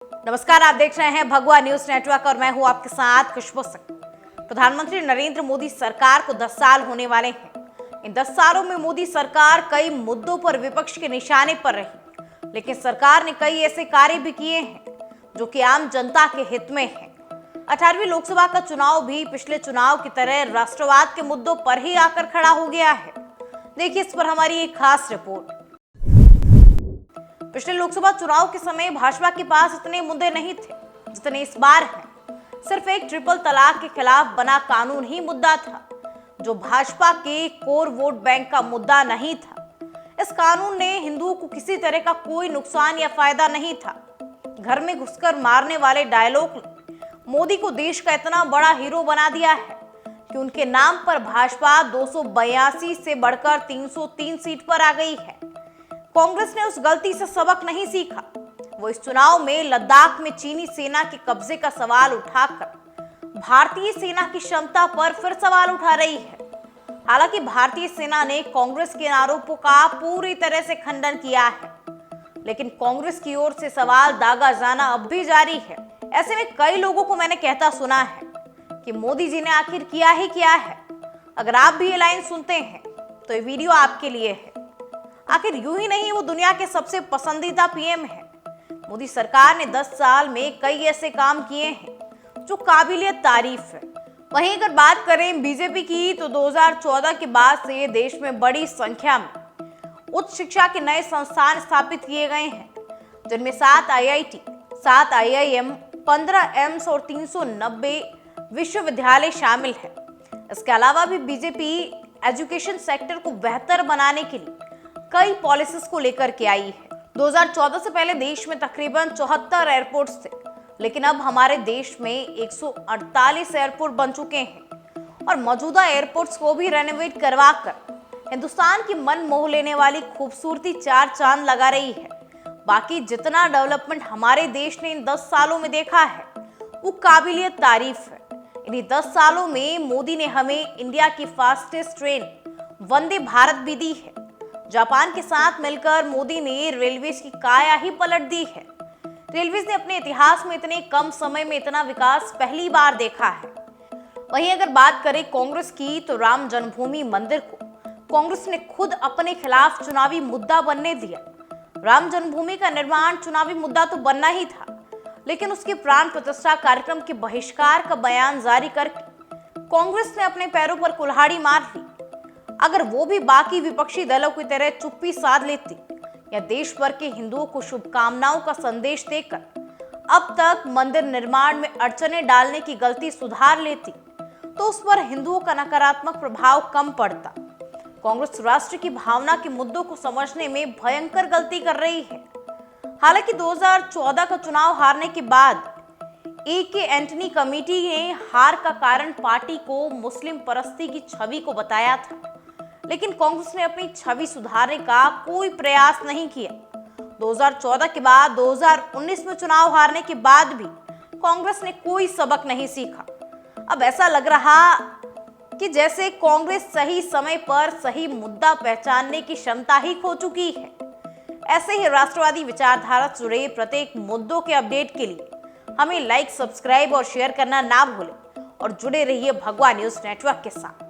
नमस्कार, आप देख रहे हैं भगवा न्यूज नेटवर्क और मैं हूं आपके साथ खुशबू सिंह। प्रधानमंत्री नरेंद्र मोदी सरकार को 10 साल होने वाले हैं। इन 10 सालों में मोदी सरकार कई मुद्दों पर विपक्ष के निशाने पर रही, लेकिन सरकार ने कई ऐसे कार्य भी किए हैं जो कि आम जनता के हित में हैं। 18वीं लोकसभा का चुनाव भी पिछले चुनाव की तरह राष्ट्रवाद के मुद्दों पर ही आकर खड़ा हो गया है। देखिए इस पर हमारी एक खास रिपोर्ट। पिछले लोकसभा चुनाव के समय भाजपा के पास इतने मुद्दे नहीं थे जितने इस बार हैं। सिर्फ एक ट्रिपल तलाक के खिलाफ बना कानून ही मुद्दा था, जो भाजपा के कोर वोट बैंक का मुद्दा नहीं था। इस कानून ने हिंदुओं को किसी तरह का कोई नुकसान या फायदा नहीं था। घर में घुसकर मारने वाले डायलॉग ने मोदी को देश का इतना बड़ा हीरो बना दिया है कि उनके नाम पर भाजपा 282 से बढ़कर 303 सीट पर आ गई है। कांग्रेस ने उस गलती से सबक नहीं सीखा। वो इस चुनाव में लद्दाख में चीनी सेना के कब्जे का सवाल उठाकर भारतीय सेना की क्षमता पर फिर सवाल उठा रही है। हालांकि भारतीय सेना ने कांग्रेस के आरोपों का पूरी तरह से खंडन किया है, लेकिन कांग्रेस की ओर से सवाल दागा जाना अब भी जारी है। ऐसे में कई लोगों को मैंने कहता सुना है कि मोदी जी ने आखिर किया ही क्या है। अगर आप भी ये लाइन सुनते हैं तो ये वीडियो आपके लिए है। आखिर यूं ही नहीं, वो दुनिया के सबसे पसंदीदा पीएम है। मोदी सरकार ने 10 साल में कई ऐसे काम किए हैं जो काबिलियत तारीफ है। वहीं अगर बात करें बीजेपी की, तो 2014 के बाद से देश में बड़ी संख्या में उच्च शिक्षा के नए संस्थान स्थापित किए गए हैं, जिनमें 7 IIT, 7 IIM, 15 एम्स और 390 विश्वविद्यालय शामिल है। इसके अलावा भी बीजेपी एजुकेशन सेक्टर को बेहतर बनाने के लिए कई पॉलिसीज को लेकर के आई है। 2014 से पहले देश में तकरीबन 74 एयरपोर्ट्स थे, लेकिन अब हमारे देश में 148 एयरपोर्ट बन चुके हैं और मौजूदा एयरपोर्ट्स को भी रेनोवेट करवाकर हिंदुस्तान की मन मोह लेने वाली खूबसूरती 4 चांद लगा रही है। बाकी जितना डेवलपमेंट हमारे देश ने इन 10 सालों में देखा है वो काबिलियत तारीफ है। इन्हीं 10 सालों में मोदी ने हमें इंडिया की फास्टेस्ट ट्रेन वंदे भारत भी दी है। जापान के साथ मिलकर मोदी ने रेलवेज की काया ही पलट दी है। रेलवेज ने अपने इतिहास में इतने कम समय में इतना विकास पहली बार देखा है। वहीं अगर बात करें कांग्रेस की, तो राम जन्मभूमि मंदिर को कांग्रेस ने खुद अपने खिलाफ चुनावी मुद्दा बनने दिया। राम जन्मभूमि का निर्माण चुनावी मुद्दा तो बनना ही था, लेकिन उसके प्राण प्रतिष्ठा कार्यक्रम के बहिष्कार का बयान जारी करके कांग्रेस ने अपने पैरों पर कुल्हाड़ी मार ली। अगर वो भी बाकी विपक्षी दलों की तरह चुप्पी साध लेती या देश भर के हिंदुओं को शुभकामनाओं का संदेश देकर अब तक मंदिर निर्माण में अड़चनें डालने की गलती सुधार लेती, तो उस पर हिंदुओं का नकारात्मक प्रभाव कम पड़ता। कांग्रेस राष्ट्र की भावना के मुद्दों को समझने में भयंकर गलती कर रही है। हालांकि 2014 का चुनाव हारने के बाद AK एंटनी कमेटी ने हार का कारण पार्टी को मुस्लिम परस्ती की छवि को बताया था, लेकिन कांग्रेस ने अपनी छवि सुधारने का कोई प्रयास नहीं किया। 2014 के बाद 2019 में चुनाव हारने के बाद भी कांग्रेस ने कोई सबक नहीं सीखा। अब ऐसा लग रहा कि जैसे कांग्रेस सही समय पर सही मुद्दा पहचानने की क्षमता ही खो चुकी है। ऐसे ही राष्ट्रवादी विचारधारा से जुड़े प्रत्येक मुद्दों के अपडेट के लिए हमें लाइक, सब्सक्राइब और शेयर करना ना भूलें और जुड़े रहिए भगवा न्यूज नेटवर्क के साथ।